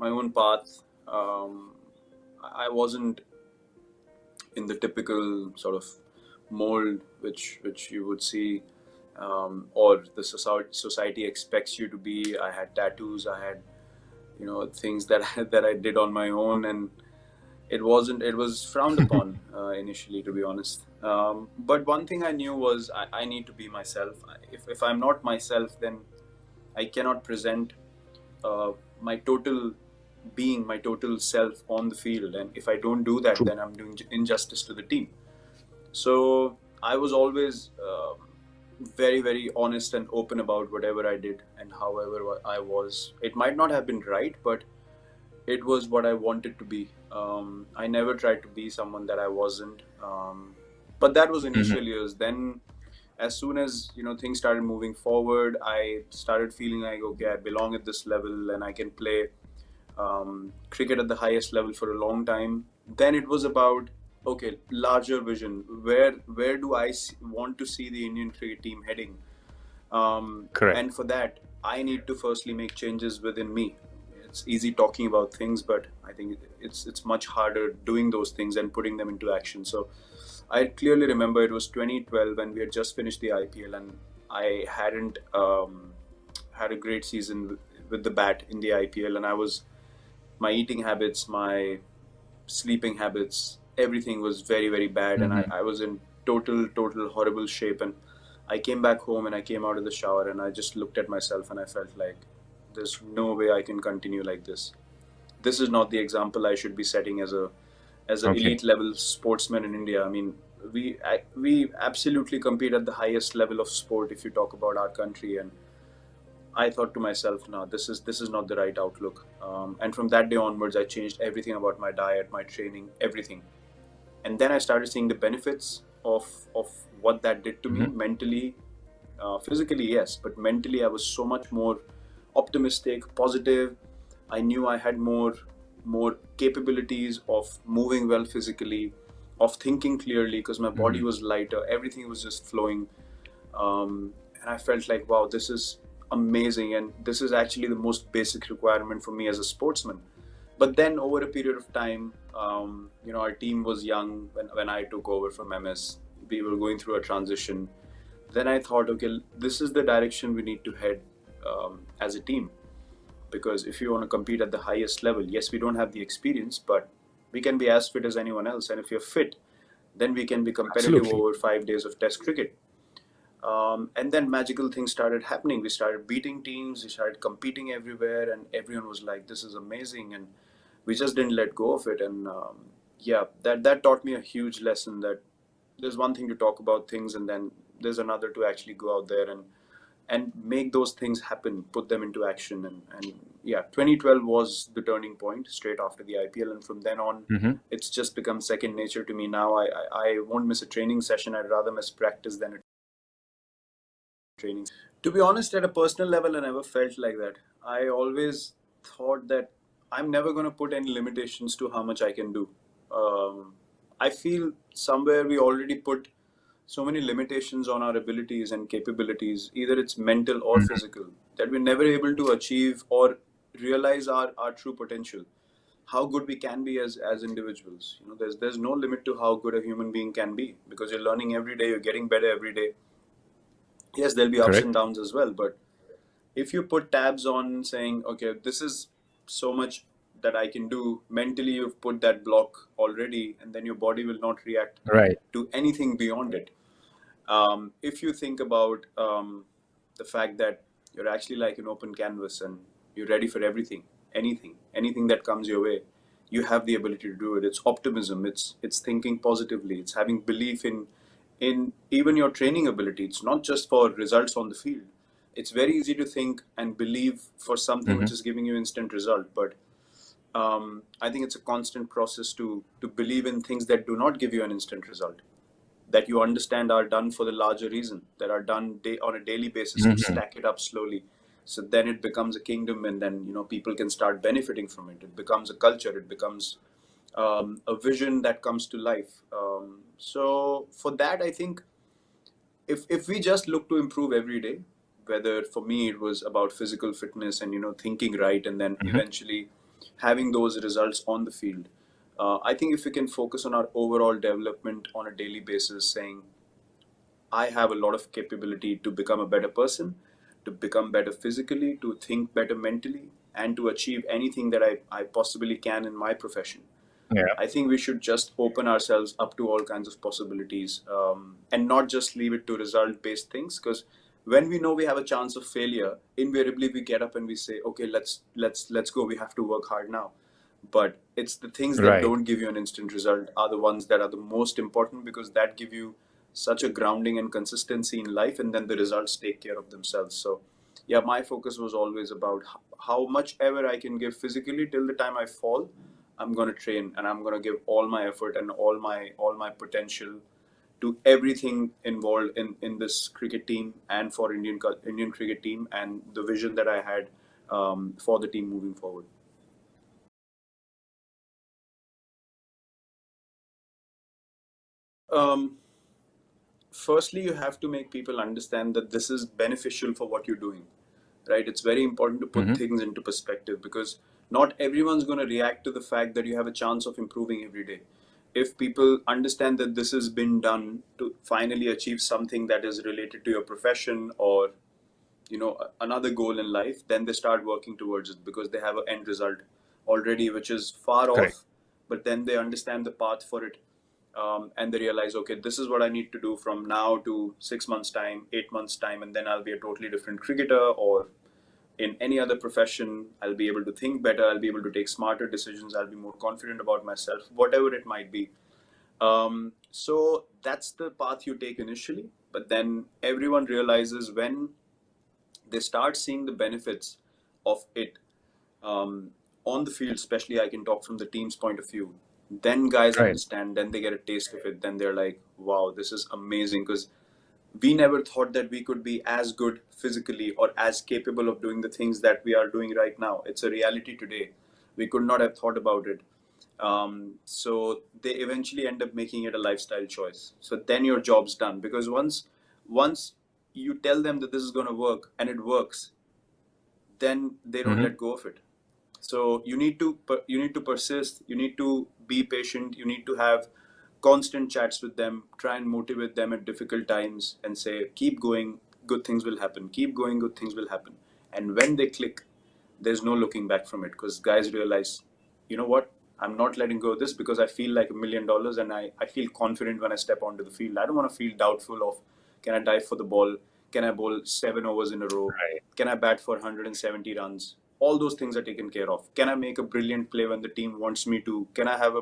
own path. I wasn't in the typical sort of mold which you would see, or the society expects you to be. I had tattoos. I had, things that that I did on my own, and it was frowned upon initially, to be honest. But one thing I knew was I need to be myself. If I'm not myself, then I cannot present my total being, my total self on the field. And if I don't do that, True. then I'm doing injustice to the team. So I was always very, very honest and open about whatever I did and however I was. It might not have been right, but it was what I wanted to be. I never tried to be someone that I wasn't. But that was Hmm. initial years. Then, as soon as things started moving forward, I started feeling like, okay, I belong at this level and I can play cricket at the highest level for a long time. Then it was about, okay, larger vision. Where do I want to see the Indian cricket team heading? Correct. And for that, I need to firstly make changes within me. It's easy talking about things, but I think it's much harder doing those things and putting them into action. So I clearly remember it was 2012 and we had just finished the IPL, and I hadn't had a great season with the bat in the IPL, and my eating habits, my sleeping habits, everything was very, very bad, and Hmm. I was in total horrible shape. And I came back home and I came out of the shower and I just looked at myself and I felt like there's no way I can continue like this. This is not the example I should be setting as a Okay. elite level sportsman in India. I mean, we absolutely compete at the highest level of sport if you talk about our country. And I thought to myself, no, this is not the right outlook. And from that day onwards, I changed everything about my diet, my training, everything. And then I started seeing the benefits of what that did to me Hmm. mentally, physically, yes, but mentally, I was so much more optimistic, positive. I knew I had more capabilities of moving well physically, of thinking clearly because my body Hmm. was lighter. Everything was just flowing, and I felt like, wow, this is amazing, and this is actually the most basic requirement for me as a sportsman. But then over a period of time, our team was young when I took over from MS. We were going through a transition. Then I thought, okay, this is the direction we need to head as a team. Because if you want to compete at the highest level, yes, we don't have the experience, but we can be as fit as anyone else. And if you're fit, then we can be competitive Absolutely. over 5 days of Test cricket. And then magical things started happening. We started beating teams, we started competing everywhere, and everyone was like, "This is amazing!" And we just didn't let go of it. And yeah, that taught me a huge lesson that there's one thing to talk about things, and then there's another to actually go out there and make those things happen, put them into action. And yeah, 2012 was the turning point straight after the IPL, and from then on, Hmm. it's just become second nature to me now. I won't miss a training session. I'd rather miss practice than a training. To be honest, at a personal level, I never felt like that. I always thought that I'm never going to put any limitations to how much I can do. I feel somewhere we already put so many limitations on our abilities and capabilities, either it's mental or Hmm. physical, that we're never able to achieve or realize our true potential, how good we can be as individuals. There's no limit to how good a human being can be because you're learning every day, you're getting better every day. Yes, there'll be ups and Correct. downs as well, but if you put tabs on saying, okay, this is so much that I can do, mentally you've put that block already, and then your body will not react Right. to anything beyond it. If you think about the fact that you're actually like an open canvas and you're ready for everything, anything that comes your way, you have the ability to do it. It's optimism. It's thinking positively. It's having belief in even your training ability. It's not just for results on the field. It's very easy to think and believe for something which Hmm. is giving you instant result, but I think it's a constant process to believe in things that do not give you an instant result, that you understand are done for the larger reason, that are done on a daily basis to Hmm. stack it up slowly. So then it becomes a kingdom, and then people can start benefiting from it. It becomes a culture. It becomes a vision that comes to life. So for that, I think if we just look to improve every day, whether for me it was about physical fitness and thinking right, and then Hmm. eventually. having those results on the field. I think if we can focus on our overall development on a daily basis, saying, I have a lot of capability to become a better person, to become better physically, to think better mentally, and to achieve anything that I possibly can in my profession. Yeah. I think we should just open ourselves up to all kinds of possibilities, and not just leave it to result based things. Because when we know we have a chance of failure, invariably we get up and we say, okay, let's go. We have to work hard now. But it's the things that Right. don't give you an instant result are the ones that are the most important, because that give you such a grounding and consistency in life, and then the results take care of themselves. So yeah, my focus was always about how much ever I can give physically till the time I fall. I'm going to train, and I'm going to give all my effort and all my potential to everything involved in this cricket team and for Indian cricket team, and the vision that I had for the team moving forward. Um, Firstly, you have to make people understand that this is beneficial for what you're doing, right? It's very important to put Mm-hmm. things into perspective, because not everyone's going to react to the fact that you have a chance of improving every day. If people understand that this has been done to finally achieve something that is related to your profession, or another goal in life, then they start working towards it because they have an end result already which is far Correct. off, but then they understand the path for it. And they realize, okay, this is what I need to do from now to 6 months time, 8 months time, and then I'll be a totally different cricketer, or in any other profession. I'll be able to think better, I'll be able to take smarter decisions, I'll be more confident about myself, whatever it might be. So that's the path you take initially, but then everyone realizes when they start seeing the benefits of it, um, on the field, especially. I can talk from the team's point of view. Then guys Right. understand, then they get a taste of it, then they're like, wow, this is amazing. Because we never thought that we could be as good physically or as capable of doing the things that we are doing right now. It's a reality today. We could not have thought about it. So they eventually end up making it a lifestyle choice. So then your job's done, because once you tell them that this is going to work and it works, then they don't Mm-hmm. let go of it. So you need to persist, you need to be patient, you need to have constant chats with them, try and motivate them at difficult times, and say, keep going, good things will happen, keep going, good things will happen. And when they click, there's no looking back from it, because guys realize, you know what, I'm not letting go of this because I feel like $1 million, and I feel confident when I step onto the field. I don't want to feel doubtful of, can I dive for the ball, can I bowl 7 overs in a row, Right. can I bat for 170 runs? All those things are taken care of. Can I make a brilliant play when the team wants me to? Can I have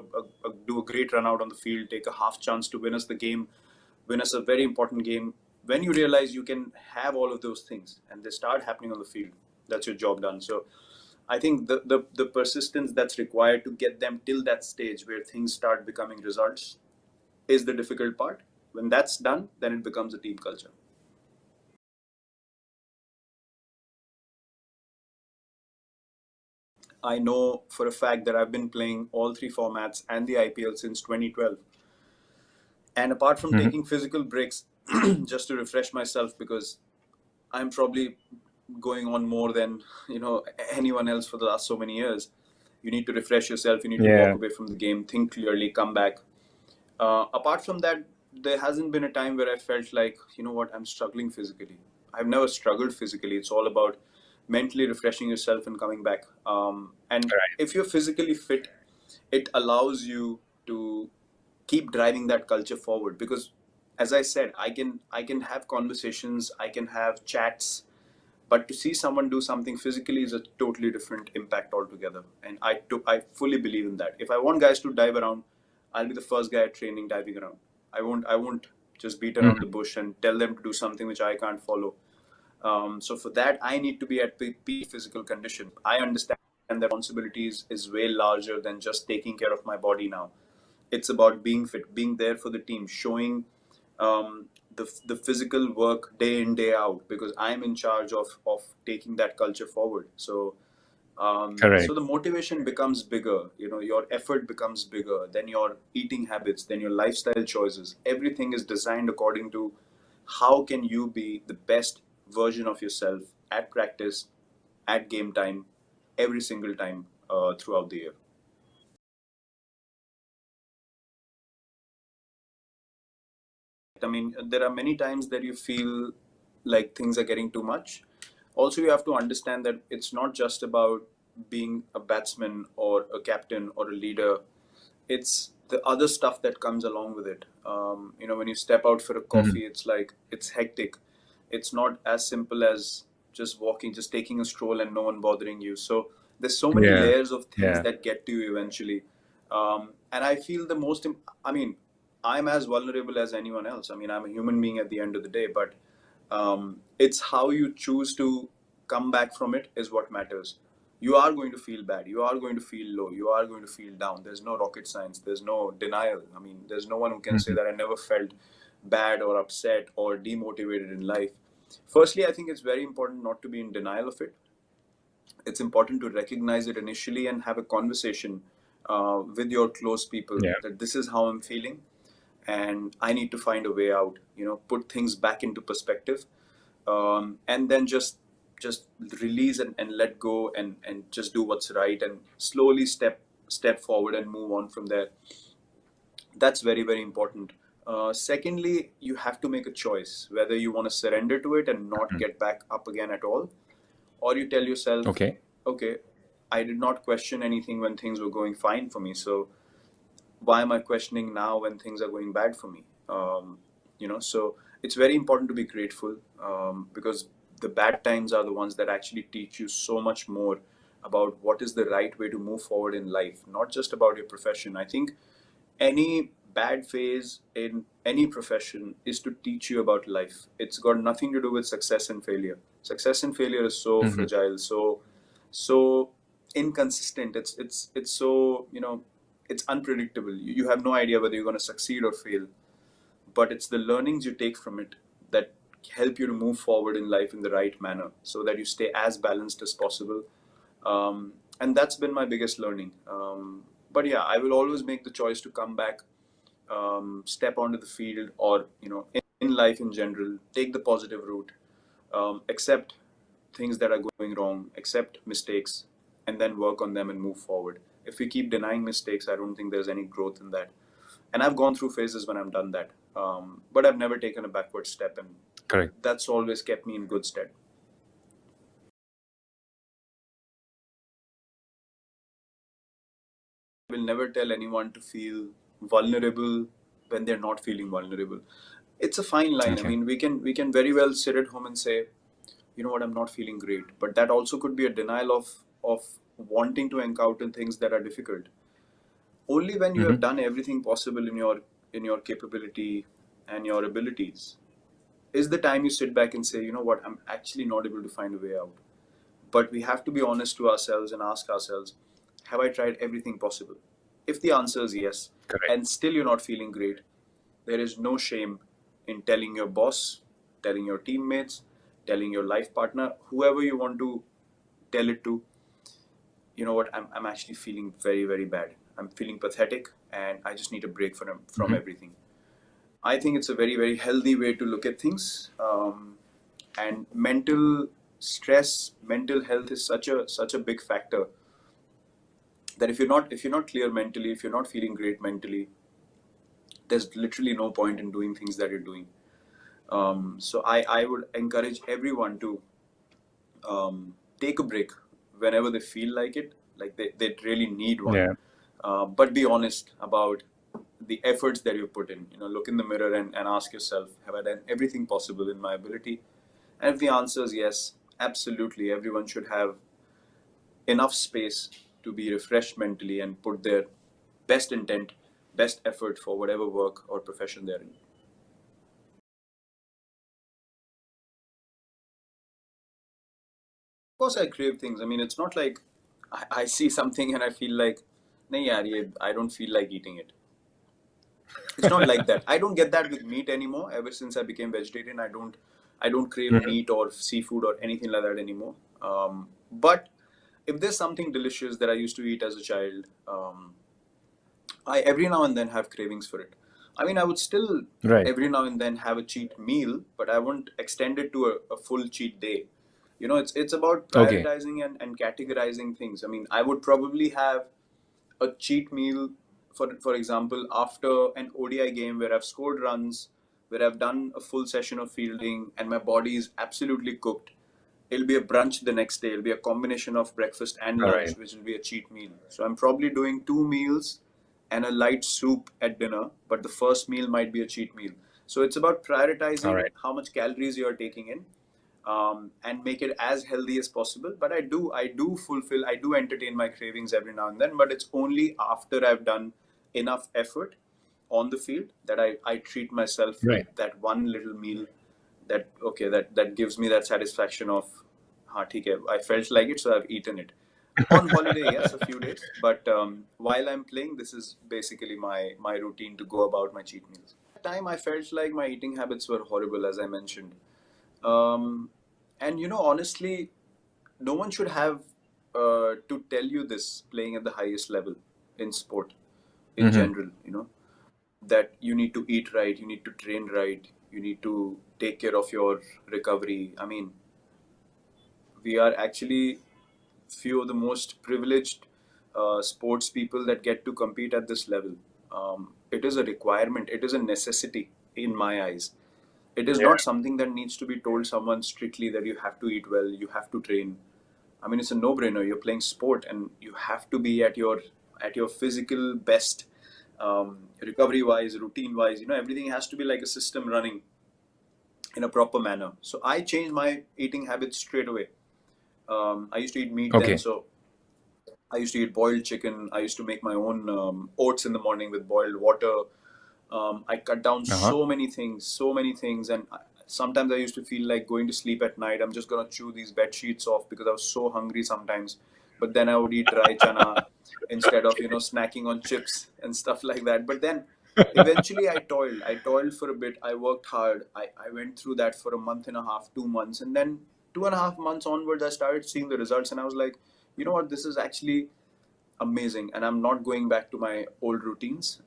do a great run out on the field, take a half chance to win us the game, win us a very important game? When you realize you can have all of those things and they start happening on the field, that's your job done. So I think the persistence that's required to get them till that stage where things start becoming results is the difficult part. When that's done, then it becomes a team culture. I know for a fact that I've been playing all three formats and the IPL since 2012. And apart from Mm-hmm. taking physical breaks just to refresh myself, because I'm probably going on more than anyone else for the last so many years. You need to refresh yourself. You need to walk Yeah. away from the game, think clearly, come back. Apart from that, there hasn't been a time where I felt like, you know what, I'm struggling physically. I've never struggled physically. It's all about mentally refreshing yourself and coming back. And Right. if you're physically fit, it allows you to keep driving that culture forward. Because, as I said, I can have conversations, I can have chats, but to see someone do something physically is a totally different impact altogether. And I fully believe in that. If I want guys to dive around, I'll be the first guy at training diving around. I won't just beat around the Mm-hmm. bush and tell them to do something which I can't follow. So for that, I need to be at peak physical condition. I understand that responsibilities is way larger than just taking care of my body now. It's about being fit, being there for the team, showing the physical work day in day out, because I'm in charge of taking that culture forward. So Correct. the motivation becomes bigger. Your effort becomes bigger. Then your eating habits, then your lifestyle choices. Everything is designed according to how can you be the best version of yourself at practice, at game time, every single time. throughout the year. I mean, there are many times that you feel like things are getting too much. Also, you have to understand that it's not just about being a batsman or a captain or a leader. It's the other stuff that comes along with it. When you step out for a Mhm. coffee, it's like it's hectic. It's not as simple as just walking, just taking a stroll and no one bothering you. So there's so many Yeah. layers of things Yeah. that get to you eventually. And I feel I mean, I'm as vulnerable as anyone else. I mean, I'm a human being at the end of the day, but it's how you choose to come back from it is what matters. You are going to feel bad. You are going to feel low. You are going to feel down. There's no rocket science. There's no denial. I mean, there's no one who can say Mhm. that I never felt bad or upset or demotivated in life. Firstly, I think it's very important not to be in denial of it. It's important to recognize it initially and have a conversation with your close people Yeah. that this is how I'm feeling and I need to find a way out. Put things back into perspective, and then just release and let go and just do what's right and slowly step forward and move on from there. That's very, very important. Secondly, you have to make a choice whether you want to surrender to it and not Mhm. get back up again at all, or you tell yourself, Okay. okay, I did not question anything when things were going fine for me, so why am I questioning now when things are going bad for me? So it's very important to be grateful, because the bad times are the ones that actually teach you so much more about what is the right way to move forward in life, not just about your profession. I think any bad phase in any profession is to teach you about life. It's got nothing to do with success and failure. Success and failure is so Mhm. fragile, so inconsistent. It's so it's unpredictable. You have no idea whether you're going to succeed or fail. But it's the learnings you take from it that help you to move forward in life in the right manner, so that you stay as balanced as possible. And that's been my biggest learning. But yeah, I will always make the choice to come back, step onto the field, or in life in general, take the positive route, accept things that are going wrong, accept mistakes, and then work on them and move forward. If we keep denying mistakes, I don't think there's any growth in that. And I've gone through phases when I've done that, but I've never taken a backward step, and Correct. that's always kept me in good stead. I will never tell anyone to feel vulnerable when they're not feeling vulnerable. It's a fine line. I Okay. mean, we can very well sit at home and say, you know what, I'm not feeling great, but that also could be a denial of wanting to encounter things that are difficult. Only when you have Mhm. done everything possible in your capability and your abilities is the time you sit back and say, you know what, I'm actually not able to find a way out. But we have to be honest to ourselves and ask ourselves, have I tried everything possible? If the answer is yes, Correct. and still you're not feeling great, there is no shame in telling your boss, telling your teammates, telling your life partner, whoever you want to tell it to, you know what, I'm actually feeling very, very bad. I'm feeling pathetic and I just need a break from Mhm. everything. I think it's a very, very healthy way to look at things. And mental stress, mental health is such a big factor that if you're not clear mentally, if you're not feeling great mentally, there's literally no point in doing things that you're doing. So I would encourage everyone to take a break whenever they feel like it, like they really need one. Yeah. But be honest about the efforts that you put in. Look in the mirror and ask yourself, have I done everything possible in my ability? And if the answer is yes, absolutely, everyone should have enough space to be refreshed mentally and put their best intent, best effort for whatever work or profession they're in. Of course, I crave things. I mean, it's not like I see something and I feel like, nahi yaar, I don't feel like eating it. It's not like that. I don't get that with meat anymore. Ever since I became vegetarian, I don't crave Mhm. meat or seafood or anything like that anymore. But if there's something delicious that I used to eat as a child, I every now and then have cravings for it. I mean, I would still Right. every now and then have a cheat meal, but I won't extend it to a full cheat day. It's about Okay. prioritizing and categorizing things. I mean, I would probably have a cheat meal, for example, after an ODI game where I've scored runs, where I've done a full session of fielding, and my body is absolutely cooked. It'll be a brunch the next day. It'll be a combination of breakfast and All right. lunch, which will be a cheat meal. So I'm probably doing two meals and a light soup at dinner, but the first meal might be a cheat meal. So it's about All prioritizing right. how much calories you are taking in, and make it as healthy as possible. But I do entertain my cravings every now and then, but it's only after I've done enough effort on the field that I treat myself with Right. that one little meal that, okay, that gives me that satisfaction of, हाँ ठीक है, I felt like it, so I've eaten it. On holiday, yes, a few days, but while I'm playing, this is basically my routine to go about my cheat meals. At the time, I felt like my eating habits were horrible, as I mentioned. And honestly, no one should have to tell you this playing at the highest level in sport in Mm-hmm. general, that you need to eat right, you need to train right, you need to take care of your recovery. I mean, we are actually few of the most privileged sports people that get to compete at this level. It is a requirement, it is a necessity in my eyes. It is Yeah. not something that needs to be told someone strictly that you have to eat well, you have to train. I mean, it's a no-brainer. You're playing sport, and you have to be at your physical best, recovery-wise, routine-wise. Everything has to be like a system running in a proper manner. So I changed my eating habits straight away. I used to eat meat then, Okay. so I used to eat boiled chicken. I used to make my own oats in the morning with boiled water. I cut down Uh-huh. so many things, and sometimes I used to feel like going to sleep at night. I'm just gonna chew these bed sheets off because I was so hungry sometimes. But then I would eat dry chana instead of snacking on chips and stuff like that. But then eventually I toiled. I toiled for a bit. I worked hard. I went through that for a month and a half, 2 months, and then 2.5 months onwards, I started seeing the results, and I was like, you know what, this is actually amazing, and I'm not going back to my old routines.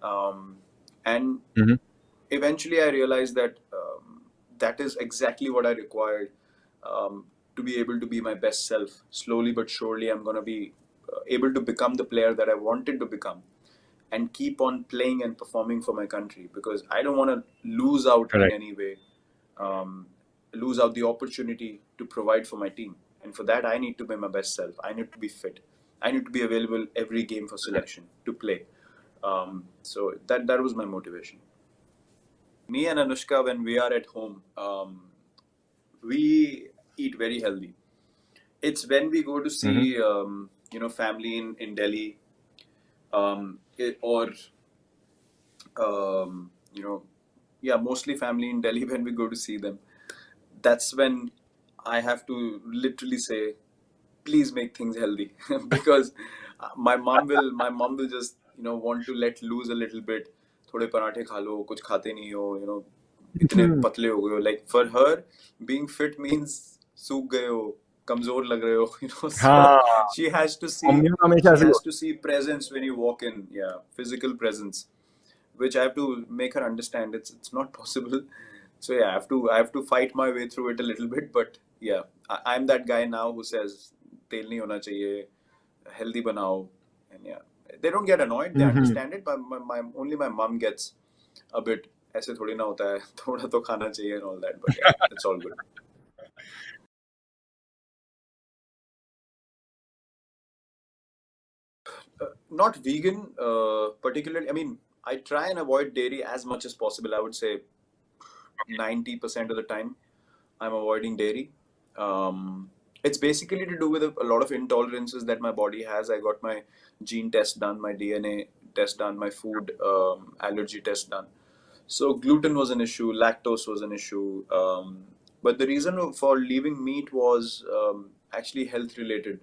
And Mm-hmm. eventually I realized that that is exactly what I required, to be able to be my best self. Slowly but surely, I'm going to be able to become the player that I wanted to become, and keep on playing and performing for my country, because I don't want to lose out in Correct. any way, um, lose out the opportunity to provide for my team. And for that, I need to be my best self. I need to be fit. I need to be available every game for selection to play. So that was my motivation. Me and Anushka, when we are at home, we eat very healthy. It's when we go to Mm-hmm. see, family in Delhi, or you know, yeah, mostly family in Delhi. When we go to see them, that's when I have to literally say, please make things healthy, because my mom will just want to let loose a little bit. थोड़े पराठे खा लो, कुछ खाते नहीं हो, इतने Mm-hmm. पतले हो गए हो. Like for her, being fit means सूख गए हो, कमजोर लग रहे हो. So हाँ, she has to see मम्मियों का हमेशा she ऐसे ही has होता to see presence when you walk in. Yeah, physical presence, which I have to make her understand. It's not possible. So yeah, I have to fight my way through it a little bit. But yeah, I'm that guy now who says तेल नहीं होना चाहिए, healthy banao, and yeah, they don't get annoyed. है। They Mm-hmm. understand it, but only my mom gets a bit. ऐसे थोड़ी ना होता है, थोड़ा तो खाना चाहिए and all that. But yeah, it's all good. Not vegan, particularly. I mean, I try and avoid dairy as much as possible. I would say 90% of the time I'm avoiding dairy. It's basically to do with a lot of intolerances that my body has. I got my gene test done, my DNA test done, my food allergy test done. So gluten was an issue, lactose was an issue. But the reason for leaving meat was actually health related,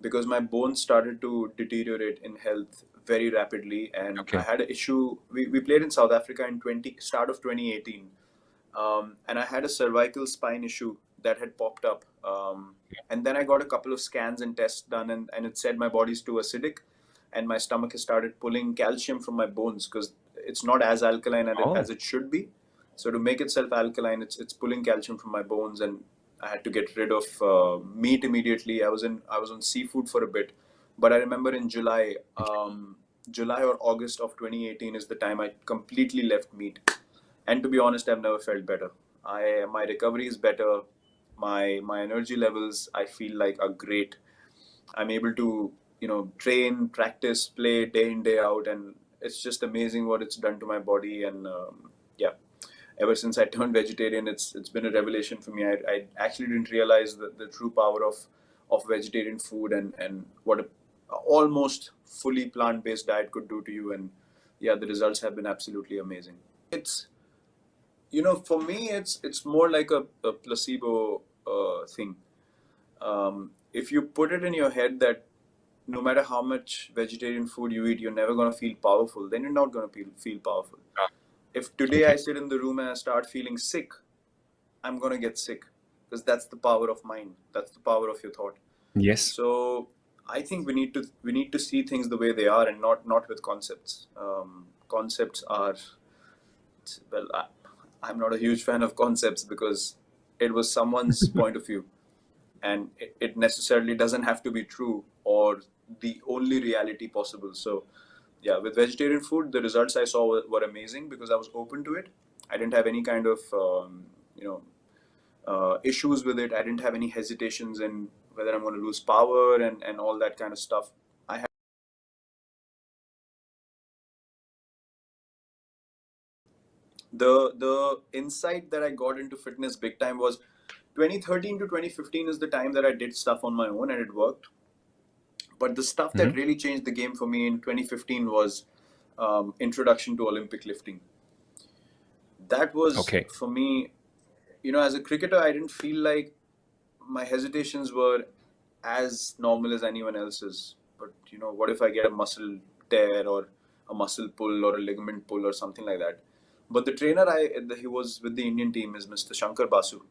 because my bones started to deteriorate in health very rapidly, and I Okay. had an issue. We played in South Africa in start of 2018, and I had a cervical spine issue that had popped up. And then I got a couple of scans and tests done, and it said my body's too acidic, and my stomach has started pulling calcium from my bones because it's not as alkaline as Oh. it should be. So to make itself alkaline, it's pulling calcium from my bones, and I had to get rid of meat immediately. I was on seafood for a bit, but I remember in July or August of 2018 is the time I completely left meat. And to be honest, I've never felt better. My recovery is better. My energy levels I feel like are great. I'm able to, train, practice, play day in, day out, and it's just amazing what it's done to my body. And yeah, ever since I turned vegetarian, it's been a revelation for me. I actually didn't realize the true power of vegetarian food, and what a almost fully plant-based diet could do to you. And yeah, the results have been absolutely amazing. It's, for me, it's more like a placebo thing. If you put it in your head that no matter how much vegetarian food you eat, you're never going to feel powerful, then you're not going to feel powerful. If today I sit in the room and I start feeling sick, I'm going to get sick, because that's the power of mind. That's the power of your thought. Yes. So I think we need to see things the way they are, and not with concepts. Concepts are, well, I'm not a huge fan of concepts, because it was someone's point of view, and it necessarily doesn't have to be true or the only reality possible. So yeah, with vegetarian food, the results I saw were amazing, because I was open to it. I didn't have any kind of issues with it. I didn't have any hesitations in whether I'm going to lose power and all that kind of stuff. I had the insight that I got into fitness big time was 2013 to 2015 is the time that I did stuff on my own and it worked. But the stuff that really changed the game for me in 2015 was introduction to Olympic lifting. That was for me, as a cricketer, I didn't feel like my hesitations were as normal as anyone else's. But what if I get a muscle tear or a muscle pull or a ligament pull or something like that? But the trainer he was with the Indian team is Mr. Shankar Basu.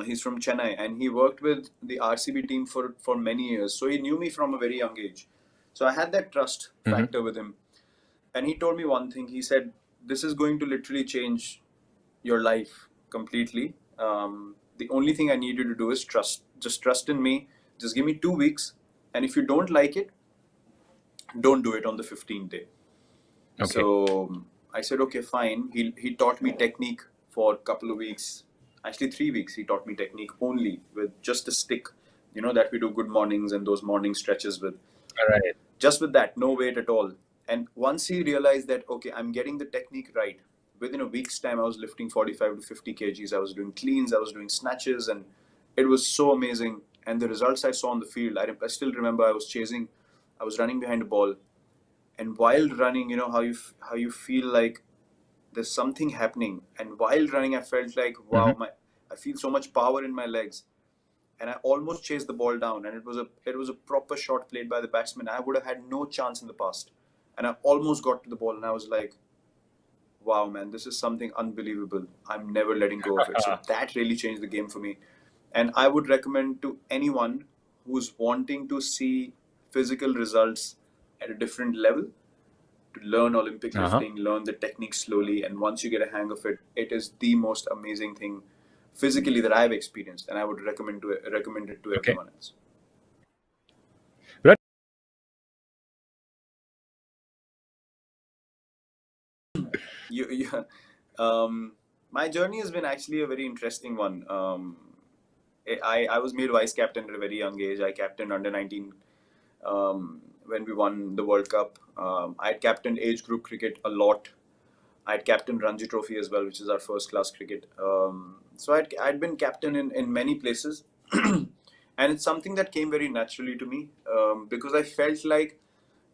He's from Chennai, and he worked with the RCB team for many years. So he knew me from a very young age. So I had that trust factor with him. And he told me one thing. He said, "This is going to literally change your life completely. The only thing I need you to do is trust. Just trust in me. Just give me 2 weeks. And if you don't like it, don't do it on the 15th day." Okay. So I said, okay, fine. He taught me technique for a couple of weeks. Actually, 3 weeks. He taught me technique only with just a stick, that we do good mornings and those morning stretches with. Right. Just with that, no weight at all. And once he realized that, okay, I'm getting the technique right, within a week's time, I was lifting 45 to 50 kgs. I was doing cleans, I was doing snatches, and it was so amazing. And the results I saw on the field, I still remember I was running behind a ball. And while running, how you feel like there's something happening. And while running, I felt like, wow, I feel so much power in my legs. And I almost chased the ball down, and it was a proper shot played by the batsman. I would have had no chance in the past, and I almost got to the ball, and I was like, "Wow, man, this is something unbelievable. I'm never letting go of it." So that really changed the game for me, and I would recommend to anyone who's wanting to see physical results at a different level to learn Olympic lifting, learn the technique slowly, and once you get a hang of it, it is the most amazing thing physically that I've experienced, and I would recommend it to everyone else. Virat, my journey has been actually a very interesting one. I was made vice captain at a very young age. I captained under 19 when we won the World Cup. I had captained age group cricket a lot. I had captained Ranji Trophy as well, which is our first class cricket. So I'd been captain in many places. And it's something that came very naturally to me, because I felt like,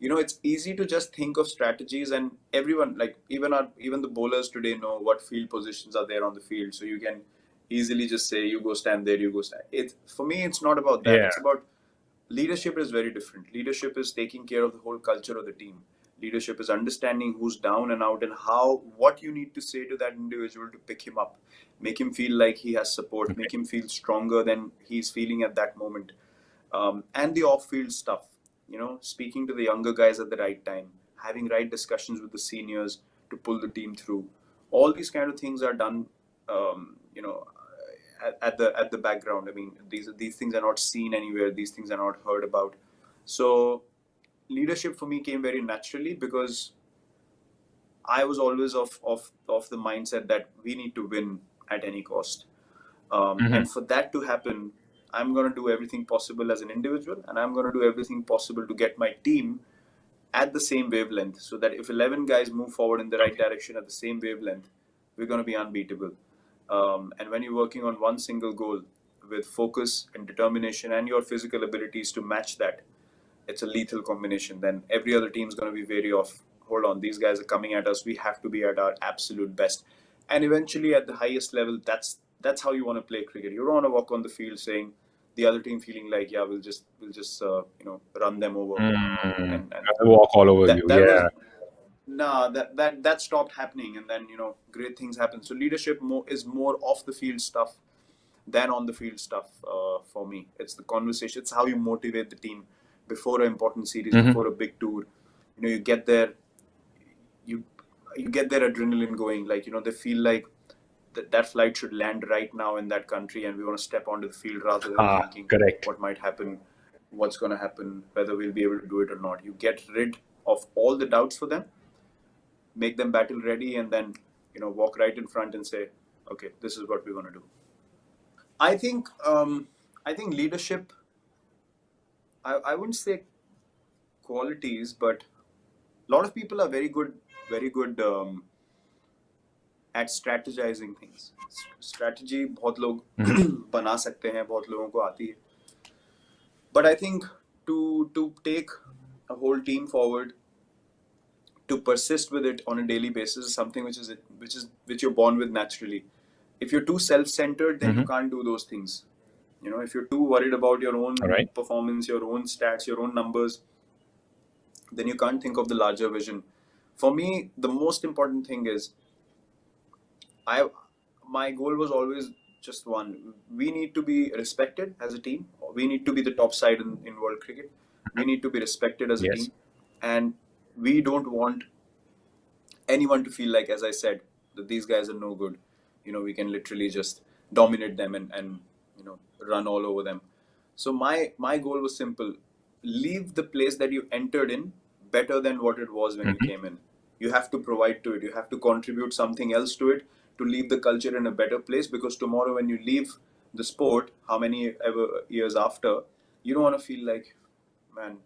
it's easy to just think of strategies, and everyone, like even the bowlers today know what field positions are there on the field. So you can easily just say, you go stand there, you go stand. For me, it's not about that. Yeah. It's about leadership is very different. Leadership is taking care of the whole culture of the team. Leadership is understanding who's down and out, and what you need to say to that individual to pick him up, make him feel like he has support, make him feel stronger than he's feeling at that moment. And the off-field stuff, speaking to the younger guys at the right time, having right discussions with the seniors to pull the team through. All these kind of things are done, at the background. I mean, these things are not seen anywhere. These things are not heard about. So leadership for me came very naturally because I was always of the mindset that we need to win at any cost. Mm-hmm. And for that to happen, I'm going to do everything possible as an individual, and I'm going to do everything possible to get my team at the same wavelength, so that if 11 guys move forward in the right direction at the same wavelength, we're going to be unbeatable. And when you're working on one single goal with focus and determination and your physical abilities to match that, it's a lethal combination. Then every other team's going to be wary of, hold on, these guys are coming at us. We have to be at our absolute best. And eventually, at the highest level, that's how you want to play cricket. You don't want to walk on the field saying the other team feeling like, yeah, we'll just run them over. And I walk all over that you. that was Yeah. nah, that stopped happening, and then great things happen. So leadership is more off the field stuff than on the field stuff. For me, it's the conversation. It's how you motivate the team before an important series, Mm-hmm. before a big tour. You get there, you you get their adrenaline going. Like they feel like that flight should land right now in that country, and we want to step onto the field rather than thinking Correct. what might happen, what's going to happen, whether we'll be able to do it or not. You get rid of all the doubts for them, make them battle ready, and then walk right in front and say, okay, this is what we're going to do. I think leadership. I wouldn't say qualities, but a lot of people are very good at strategizing things. Strategy बहुत लोग Mm-hmm. बना सकते हैं, बहुत लोगों को आती है. But I think to take a whole team forward, to persist with it on a daily basis is something which you're born with naturally. If you're too self-centered, then you Mm-hmm. can't do those things. If you're too worried about your All own right. performance, your own stats, your own numbers, then you can't think of the larger vision. For me, the most important thing is I my goal was always just one. We need to be respected as a team. We need to be the top side in world cricket. We need to be respected as a Yes. team. And we don't want anyone to feel like, as I said, that these guys are no good. We can literally just dominate them and run all over them. So my goal was simple: leave the place that you entered in better than what it was when you Mm-hmm. came in. You have to provide to it. You have to contribute something else to it to leave the culture in a better place. Because tomorrow, when you leave the sport, how many ever years after, you don't want to feel like, man,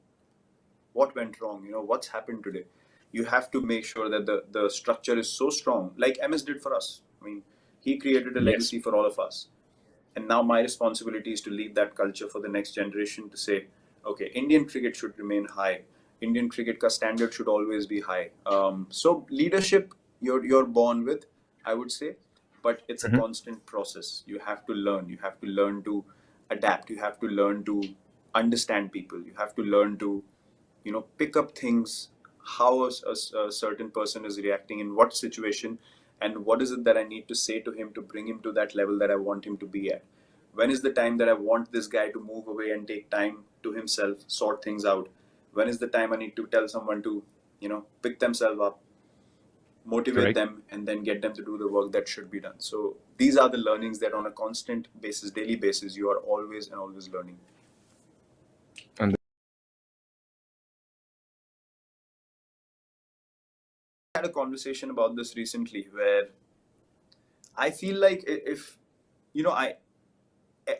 what went wrong, what's happened today. You have to make sure that the structure is so strong, like MS did for us. I mean, he created a Yes. legacy for all of us, and now my responsibility is to leave that culture for the next generation, to say, okay, Indian cricket should remain high. Indian cricket ka standard should always be high. So leadership, you're born with, I would say, but it's a Mm-hmm. constant process. You have to learn. You have to learn to adapt. You have to learn to understand people. You have to learn to pick up things, how a certain person is reacting in what situation, and what is it that I need to say to him to bring him to that level that I want him to be at. When is the time that I want this guy to move away and take time to himself, sort things out? When is the time I need to tell someone to pick themselves up, motivate Correct. them, and then get them to do the work that should be done? So these are the learnings that on a constant basis, daily basis, you are always and always learning. And I had a conversation about this recently where I feel like if I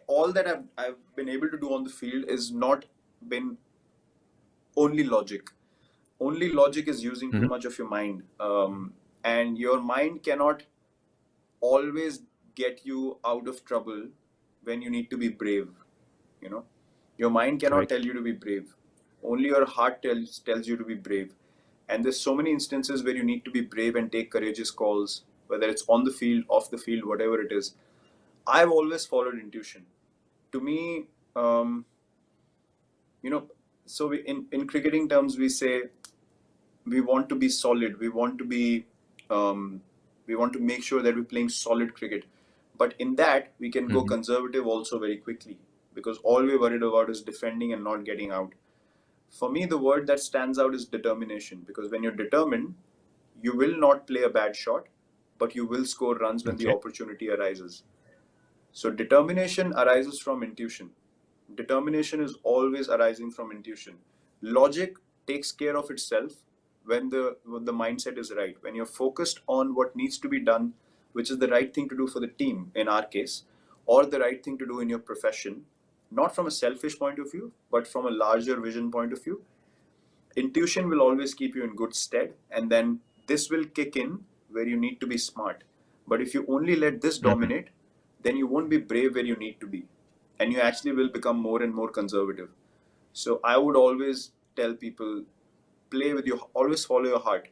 all that I've been able to do on the field is not been only logic. Only logic is using too mm-hmm. much of your mind, and your mind cannot always get you out of trouble when you need to be brave. You know, your mind cannot tell Correct. you to be brave. Only your heart tells you to be brave. And there's so many instances where you need to be brave and take courageous calls, whether it's on the field, off the field, whatever it is. I've always followed intuition. To me, um, you know, so in cricketing terms, we say we want to be solid. Um, we want to make sure that we're playing solid cricket. But in that, we can go Mm-hmm. conservative also very quickly, because all we're worried about is defending and not getting out. For me, the word that stands out is determination, because when you're determined, you will not play a bad shot, but you will score runs when the Okay. opportunity arises. So determination arises from intuition. Determination is always arising from intuition. Logic takes care of itself when the mindset is right. When you're focused on what needs to be done, which is the right thing to do for the team in our case, or the right thing to do in your profession, not from a selfish point of view, but from a larger vision point of view, intuition will always keep you in good stead, and then this will kick in where you need to be smart. But if you only let this Mhm. dominate, then you won't be brave where you need to be, and you actually will become more and more conservative. So I would always tell people, play with your, always follow your heart.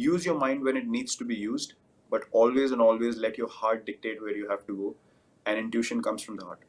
Use your mind when it needs to be used, but always and always let your heart dictate where you have to go, and intuition comes from the heart.